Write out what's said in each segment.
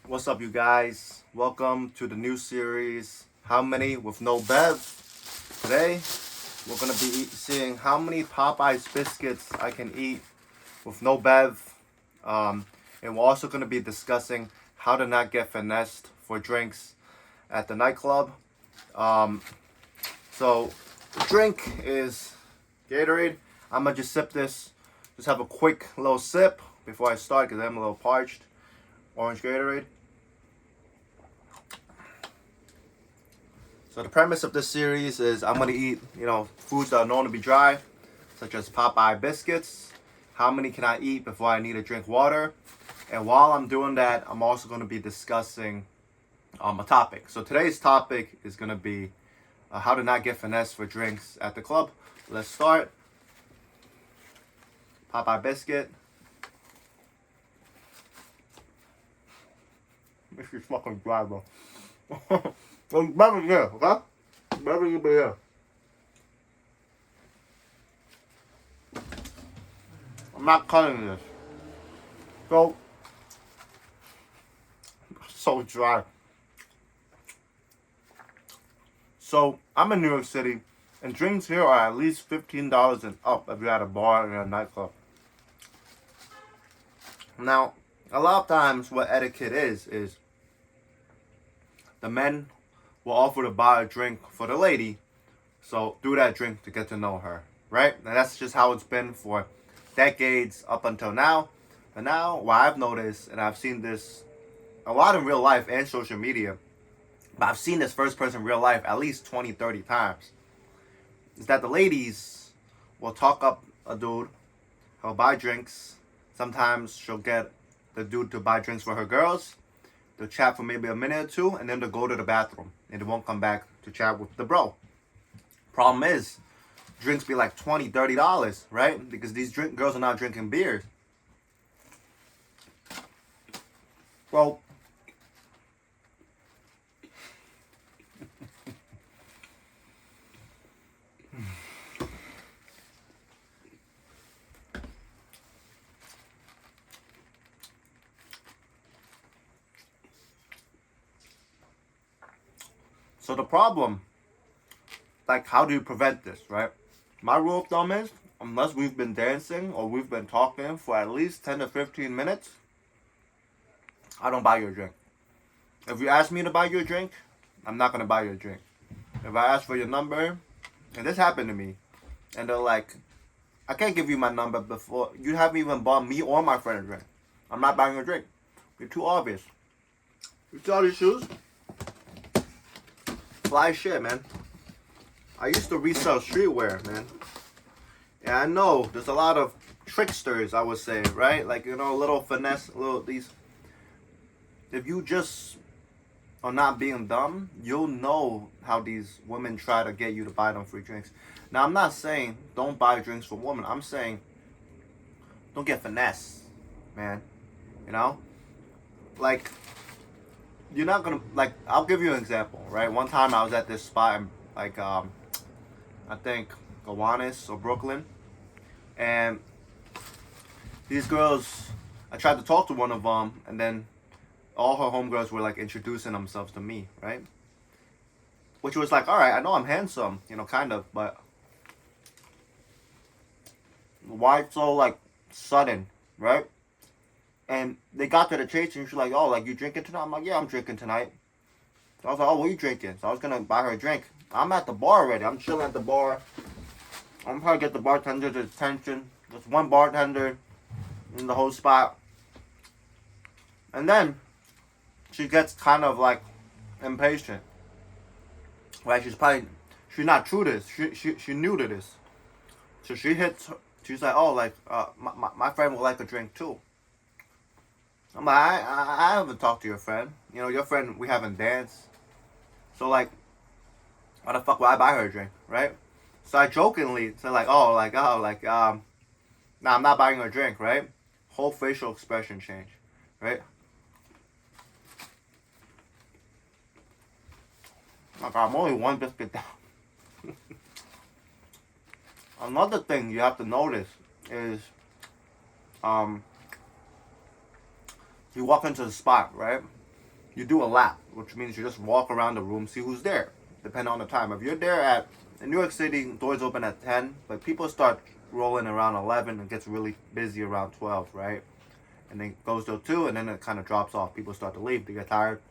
What's up, you guys? Welcome to the new series, How Many with No Bev. Today, we're going to be seeing how many Popeyes biscuits I can eat with no Bev. And we're also going to be discussing how to not get finessed for drinks at the nightclub. So, the drink is Gatorade. I'm going to just sip this. Just have a quick little sip before I start because I'm a little parched. Orange Gatorade. So the premise of this series is I'm gonna eat, foods that are known to be dry, such as Popeye biscuits. How many can I eat before I need to drink water? And while I'm doing that, I'm also gonna be discussing a topic. So today's topic is gonna be how to not get finesse for drinks at the club. Let's start. Popeye biscuit. This is fucking dry, bro. Better here, okay? Better you be here. I'm not cutting this. So dry. So, I'm in New York City, and drinks here are at least $15 and up if you're at a bar or a nightclub. Now, a lot of times what etiquette is the men will offer to buy a drink for the lady, so do that drink to get to know her, right? And that's just how it's been for decades up until now. And now, what I've noticed, and I've seen this a lot in real life and social media, but I've seen this first person in real life at least 20, 30 times, is that the ladies will talk up a dude, he'll buy drinks, sometimes she'll get the dude to buy drinks for her girls, they'll chat for maybe a minute or two, and then they'll go to the bathroom, and they won't come back to chat with the bro. Problem is, drinks be like $20, $30, right? Because these girls are not drinking beers. Well, so the problem, like, how do you prevent this, right? My rule of thumb is, unless we've been dancing or we've been talking for at least 10 to 15 minutes, I don't buy you a drink. If you ask me to buy you a drink, I'm not going to buy you a drink. If I ask for your number, and this happened to me, and they're like, I can't give you my number before you haven't even bought me or my friend a drink. I'm not buying you a drink. You're too obvious. You see all these shoes? Fly shit, man. I used to resell streetwear, man. And I know there's a lot of tricksters, I would say, right? Like, little finesse, these. If you just are not being dumb, you'll know how these women try to get you to buy them free drinks. Now, I'm not saying don't buy drinks for women. I'm saying don't get finesse, man. Like, you're not gonna, like, I'll give you an example, right? One time I was at this spot in, like, I think Gowanus or Brooklyn, and these girls, I tried to talk to one of them, and then all her homegirls were like introducing themselves to me, right? Which was like, all right, I know I'm handsome, kind of, but why so like sudden, right? And they got to the chase, and she's like, oh, like, you drinking tonight? I'm like, yeah, I'm drinking tonight. So I was like, oh, what are you drinking? So I was gonna buy her a drink. I'm at the bar already. I'm chilling at the bar. I'm trying to get the bartender's attention. There's one bartender in the whole spot. And then she gets kind of like impatient. Right? She's not true to this. She new to this. So she hits, she's like, oh, like, my friend would like a drink too. I'm like, I haven't talked to your friend. Your friend, we haven't danced. So, like, why the fuck would I buy her a drink, right? So I jokingly said, like, nah, I'm not buying her a drink, right? Whole facial expression change, right? Like, I'm only one biscuit down. Another thing you have to notice is, you walk into the spot, right? you do a lap, which means you just walk around the room, see who's there, depending on the time. If you're there in New York City, doors open at 10, but people start rolling around 11 and gets really busy around 12, right? And then goes till 2, and then it kind of drops off. People start to leave. They get tired.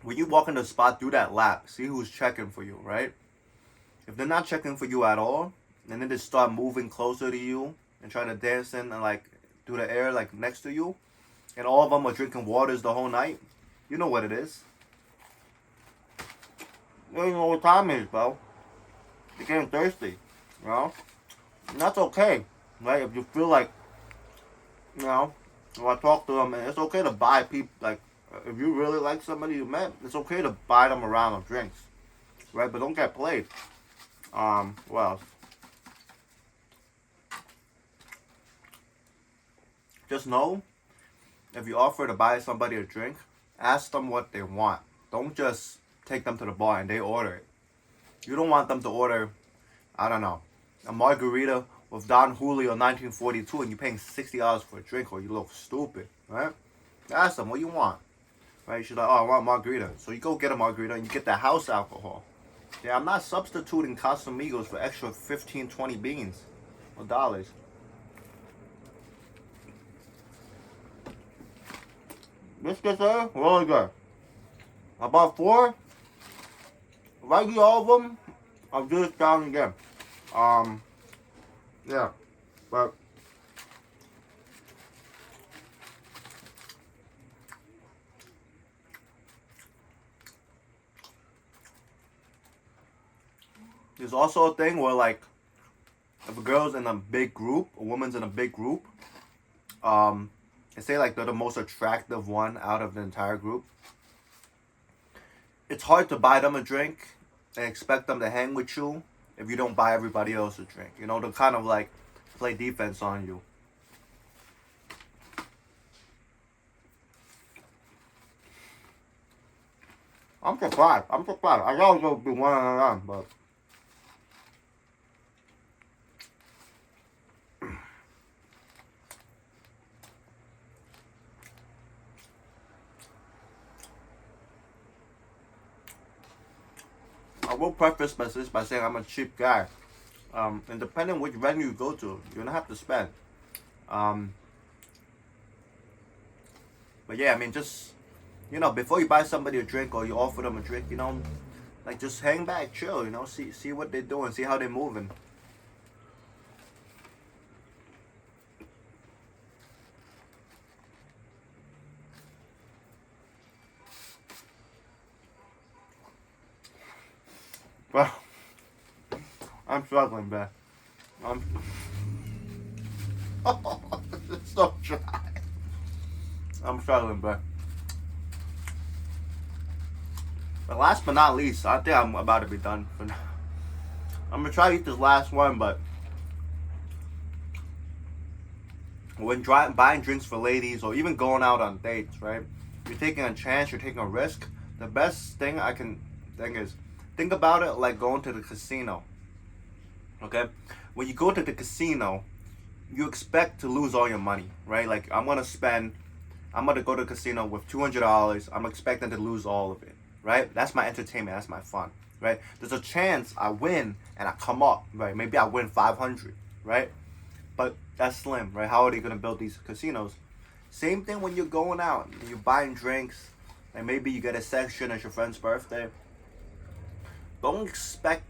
When you walk in the spot, do that lap. See who's checking for you, right? If they're not checking for you at all, and then they start moving closer to you and trying to dance in and like through the air like next to you, and all of them are drinking waters the whole night, you know what it is. You don't know what time it is, bro. You're getting thirsty, you know? And that's okay, right? If you feel like, you know, when I talk to them, and it's okay to buy people, like, if you really like somebody you met, it's okay to buy them a round of drinks, right? But don't get played. What else? Just know, if you offer to buy somebody a drink, ask them what they want. Don't just take them to the bar and they order it. You don't want them to order, I don't know, a margarita with Don Julio 1942 and you're paying $60 for a drink, or you look stupid, right? Ask them what you want, right? She's like, oh, I want a margarita. So you go get a margarita and you get the house alcohol. Yeah, I'm not substituting Casamigos for extra 15, 20 beans or dollars. Biscuits are really good. I bought 4. If I eat all of them, I'll do this down again. Yeah, but there's also a thing where, like, if a girl's in a big group, a woman's in a big group, and say like they're the most attractive one out of the entire group, it's hard to buy them a drink and expect them to hang with you if you don't buy everybody else a drink. You know, to kind of like play defense on you. I'm surprised. I thought it would be one on one, but I will preface this by saying I'm a cheap guy. And depending on which venue you go to, you're gonna have to spend. But yeah, I mean, just, you know, before you buy somebody a drink or you offer them a drink, you know, like, just hang back, chill, you know, see what they're doing, see how they're moving. Well, I'm struggling, man. I'm it's so dry. I'm struggling, bro. But last but not least, I think I'm about to be done for now. I'm gonna try to eat this last one, but when buying drinks for ladies or even going out on dates, right? You're taking a chance, you're taking a risk. The best thing I can think is, think about it like going to the casino. Okay? When you go to the casino, you expect to lose all your money, right? Like, I'm gonna go to the casino with $200. I'm expecting to lose all of it, right? That's my entertainment. That's my fun, right? There's a chance I win and I come up, right? Maybe I win 500, right? But that's slim, right? How are they gonna build these casinos? Same thing when you're going out, you're buying drinks, and maybe you get a section at your friend's birthday. Don't expect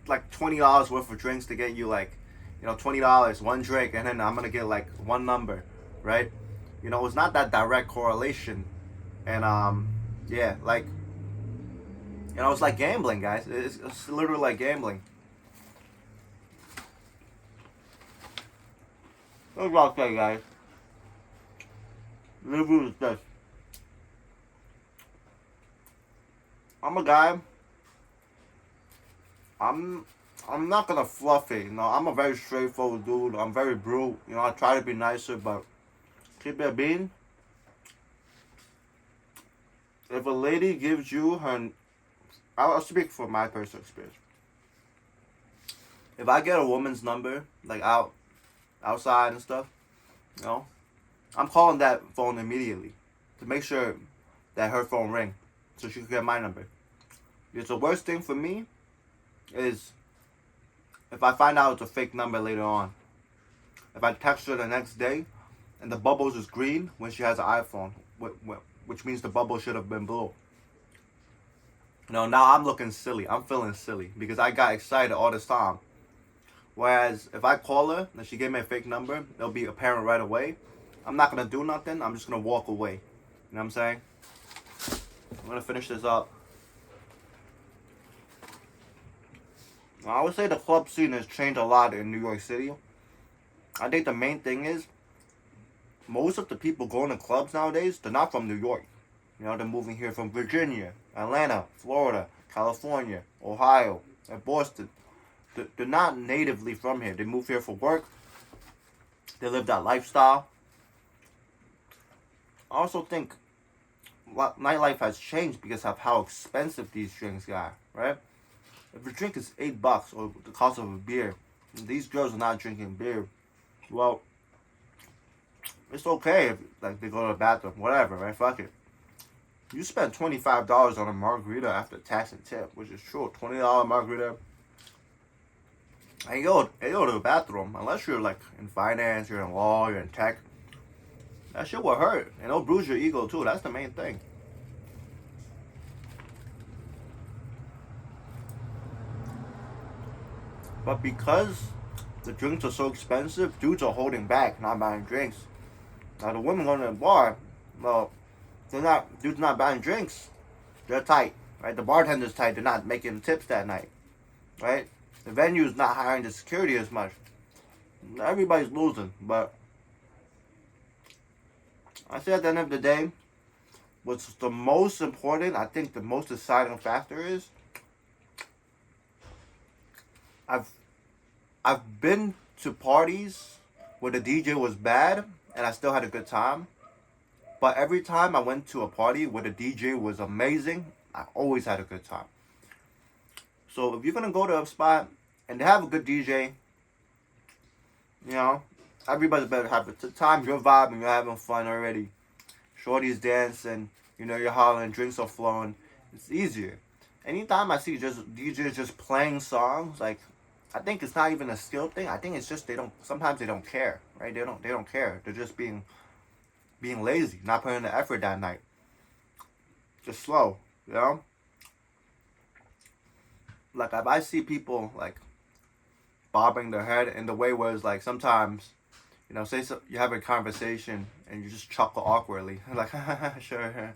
like $20 worth of drinks to get you, like, you know, $20, one drink, and then I'm gonna get like one number, right? You know, it's not that direct correlation. And yeah, like, you know, it's like gambling, guys. It's literally like gambling. That's what I'll say, guys. The review is this. I'm a guy. I'm not gonna fluff it, you know. I'm a very straightforward dude. I'm very brute. You know, I try to be nicer, but keep it being. If a lady gives you her, I'll speak from my personal experience. If I get a woman's number, like outside and stuff, you know, I'm calling that phone immediately to make sure that her phone ring so she can get my number. Because the worst thing for me is if I find out it's a fake number later on. If I text her the next day and the bubbles is green when she has an iPhone, which means the bubble should have been blue. Now I'm looking silly. I'm feeling silly because I got excited all this time. Whereas if I call her and she gave me a fake number, it'll be apparent right away. I'm not going to do nothing. I'm just going to walk away. You know what I'm saying? I'm going to finish this up. I would say the club scene has changed a lot in New York City. I think the main thing is most of the people going to clubs nowadays, they're not from New York. They're moving here from Virginia, Atlanta, Florida, California, Ohio, and Boston. They're not natively from here. They move here for work. They live that lifestyle. I also think nightlife has changed because of how expensive these drinks got, right? If a drink is $8 or the cost of a beer, and these girls are not drinking beer, well, it's okay if they go to the bathroom, whatever, right? Fuck it. You spend $25 on a margarita after tax and tip, which is true. $20 margarita. And you go to the bathroom, unless you're in finance, you're in law, you're in tech. That shit will hurt. And it'll bruise your ego too. That's the main thing. But because the drinks are so expensive, dudes are holding back, not buying drinks. Now the women going to the bar, well, dudes not buying drinks. They're tight, right? The bartender's tight. They're not making tips that night, right? The venue's not hiring the security as much. Everybody's losing, but I say at the end of the day, what's the most important, I think the most deciding factor is I've been to parties where the DJ was bad and I still had a good time. But every time I went to a party where the DJ was amazing, I always had a good time. So if you're going to go to a spot and they have a good DJ, everybody better have a good time. You're vibing, you're having fun already. Shorty's dancing, you're hollering, drinks are flowing. It's easier. Anytime I see just DJs just playing songs, I think it's not even a skill thing. I think it's just sometimes they don't care, right? They don't care. They're just being lazy, not putting the effort that night. Just slow, If I see people bobbing their head in the way where it's sometimes, say you have a conversation and you just chuckle awkwardly, sure,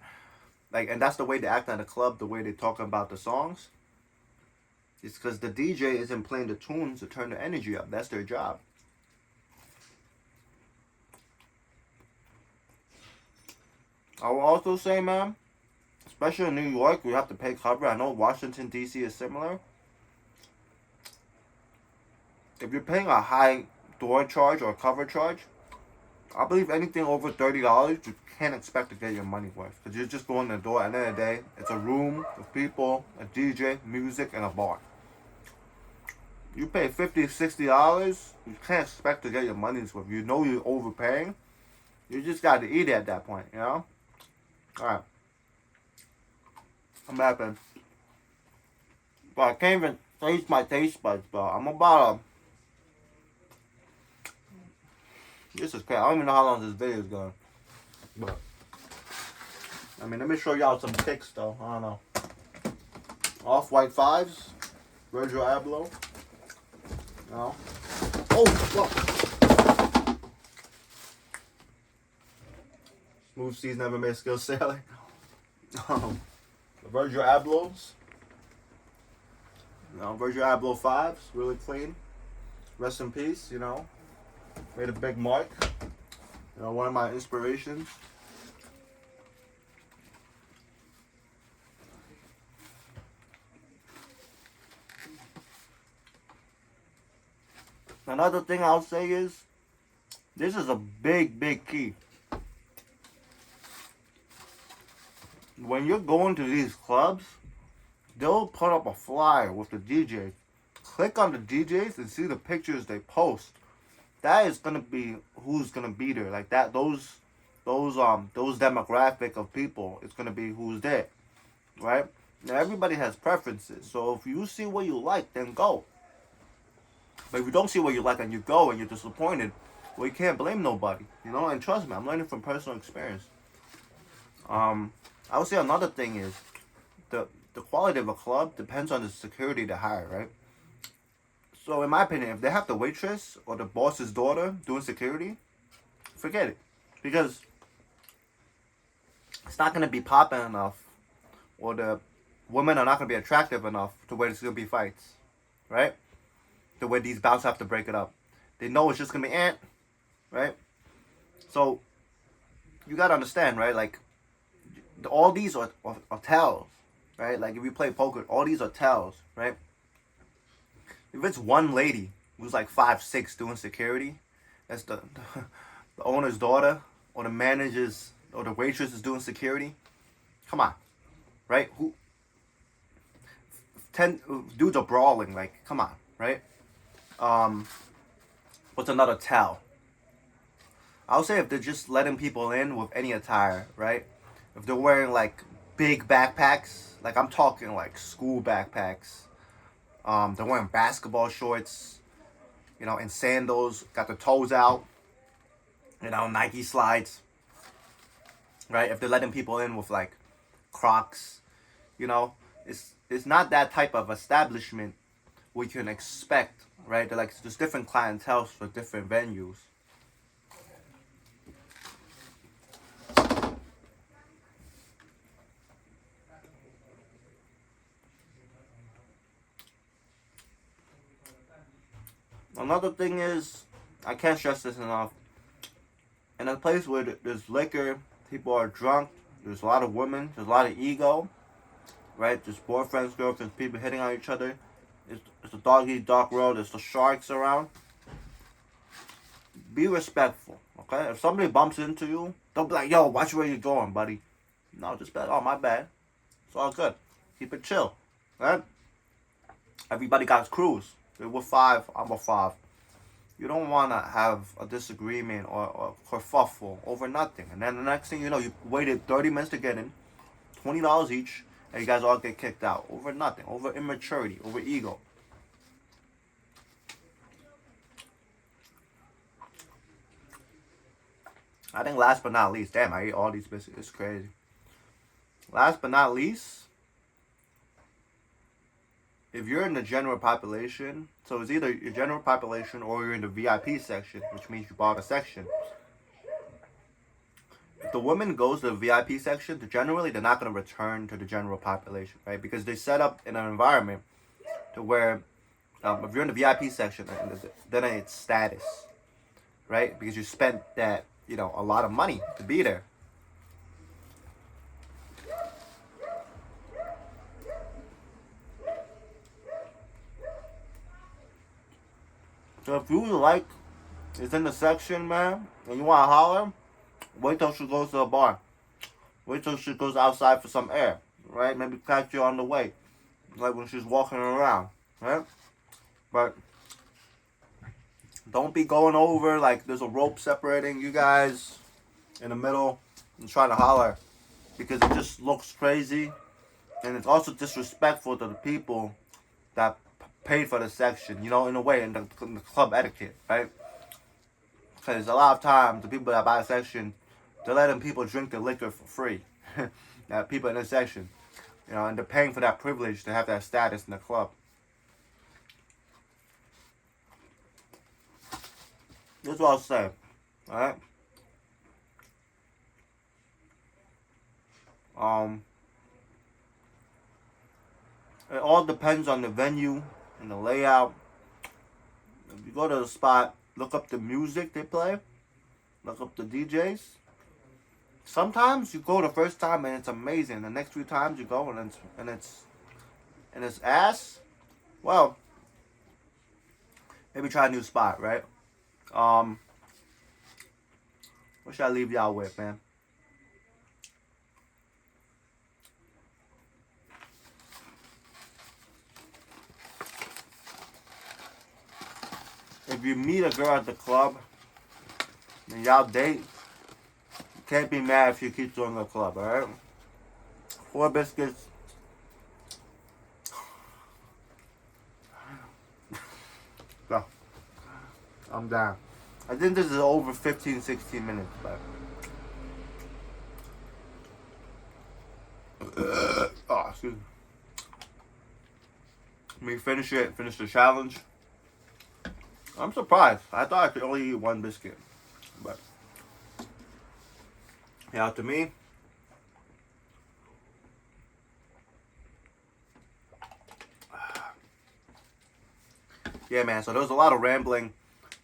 and that's the way they act at the club, the way they talk about the songs. It's because the DJ isn't playing the tunes to turn the energy up. That's their job. I will also say, man, especially in New York, we have to pay cover. I know Washington, D.C. is similar. If you're paying a high door charge or cover charge, I believe anything over $30, you can't expect to get your money worth. Because you're just going to the door. At the end of the day, it's a room with people, a DJ, music, and a bar. You pay $50, $60, you can't expect to get your money's worth. You know you're overpaying. You just got to eat it at that point, Alright. I'm happy. But I can't even taste my taste buds, bro. I'm about This is crazy. I don't even know how long this video is going. But let me show y'all some kicks though. I don't know. Off-white 5s. Virgil Abloh. No. Oh, fuck. Smooth seas never made skill sailing. The Virgil Ablohs. Virgil Abloh 5s. Really clean. Rest in peace, Made a big mark. One of my inspirations. Another thing I'll say is, this is a big, big key. When you're going to these clubs, they'll put up a flyer with the DJs. Click on the DJs and see the pictures they post. That is gonna be who's gonna be there. Those those demographic of people, it's gonna be who's there, right? Now everybody has preferences, so if you see what you like, then go. But if you don't see what you like and you go and you're disappointed, well, you can't blame nobody, you know. And trust me, I'm learning from personal experience. I would say another thing is the quality of a club depends on the security they hire, right? So in my opinion, if they have the waitress or the boss's daughter doing security, forget it, because it's not gonna be popping enough, or the women are not gonna be attractive enough to where there's gonna be fights, right? The way these bouts have to break it up, they know it's just gonna be right? So you gotta understand, right? Like all these are tells, right? Like if you play poker, all these are tells, right? If it's one lady who's like 5'6" doing security, that's the owner's daughter, or the manager's, or the waitress is doing security. Come on, right? Who 10 dudes are brawling? Like, come on, right? What's another tell? I'll say if they're just letting people in with any attire, right? If they're wearing like big backpacks, like I'm talking like school backpacks. They're wearing basketball shorts, you know, and sandals, got the toes out, you know, Nike slides, right? If they're letting people in with like Crocs, you know, it's not that type of establishment we can expect, right? They're like, there's different clientele for different venues. Another thing is, I can't stress this enough. In a place where there's liquor, people are drunk, there's a lot of women, there's a lot of ego, right? There's boyfriends, girlfriends, people hitting on each other. It's a dog-eat-dog world. There's the sharks around. Be respectful, okay? If somebody bumps into you, don't be like, yo, watch where you're going, buddy. No, just be like, oh, my bad. It's all good. Keep it chill, right? Everybody got crews. We're 5, I'm a 5. You don't want to have a disagreement or kerfuffle over nothing. And then the next thing you know, you waited 30 minutes to get in, $20 each, and you guys all get kicked out over nothing, over immaturity, over ego. I think last but not least, damn, I ate all these biscuits. It's crazy. Last but not least, if you're in the general population, so it's either your general population or you're in the VIP section, which means you bought a section. If the woman goes to the VIP section, generally they're not going to return to the general population, right? Because they set up in an environment to where if you're in the VIP section, then it's status, right? Because you spent that, you know, a lot of money to be there. So if you like, it's in the section, man, and you want to holler, wait till she goes to the bar. Wait till she goes outside for some air, right? Maybe catch you on the way, like when she's walking around, right? But don't be going over like there's a rope separating you guys in the middle and trying to holler, because it just looks crazy, and it's also disrespectful to the people that paid for the section, you know, in a way, in the club etiquette, right? Because a lot of times the people that buy a section, they're letting people drink the liquor for free. People in the section, you know, and they're paying for that privilege to have that status in the club. That's what I'll say, alright? It all depends on the venue and the layout. If you go to the spot, look up the music they play, look up the DJs. Sometimes you go the first time and it's amazing. The next few times you go and it's ass. Well, maybe try a new spot, right? What should I leave y'all with, man? If you meet a girl at the club and y'all date, can't be mad if you keep joining the club, alright? 4 biscuits. Go. I'm down. I think this is over 15, 16 minutes, but... oh, excuse me. Let me finish it, finish the challenge. I'm surprised. I thought I could only eat 1 biscuit. But, yeah, to me, yeah, man, so there was a lot of rambling,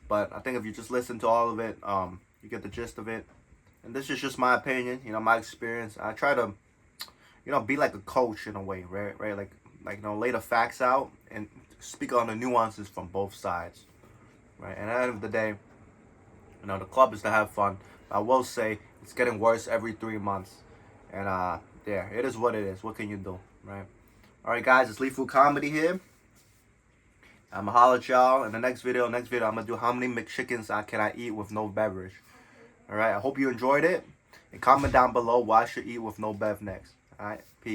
but I think if you just listen to all of it, you get the gist of it. And this is just my opinion, you know, my experience. I try to, you know, be like a coach in a way, right? Like you know, lay the facts out and speak on the nuances from both sides, right? And at the end of the day, you know, the club is to have fun. I will say it's getting worse every 3 months, and yeah, it is what it is. What can you do, right? All right, guys, it's Lethal Comedy here. I'ma holler at y'all in the next video. I'm gonna do how many McChickens can I eat with no beverage. Alright, I hope you enjoyed it. And comment down below what I should eat with no bev next. Alright, peace.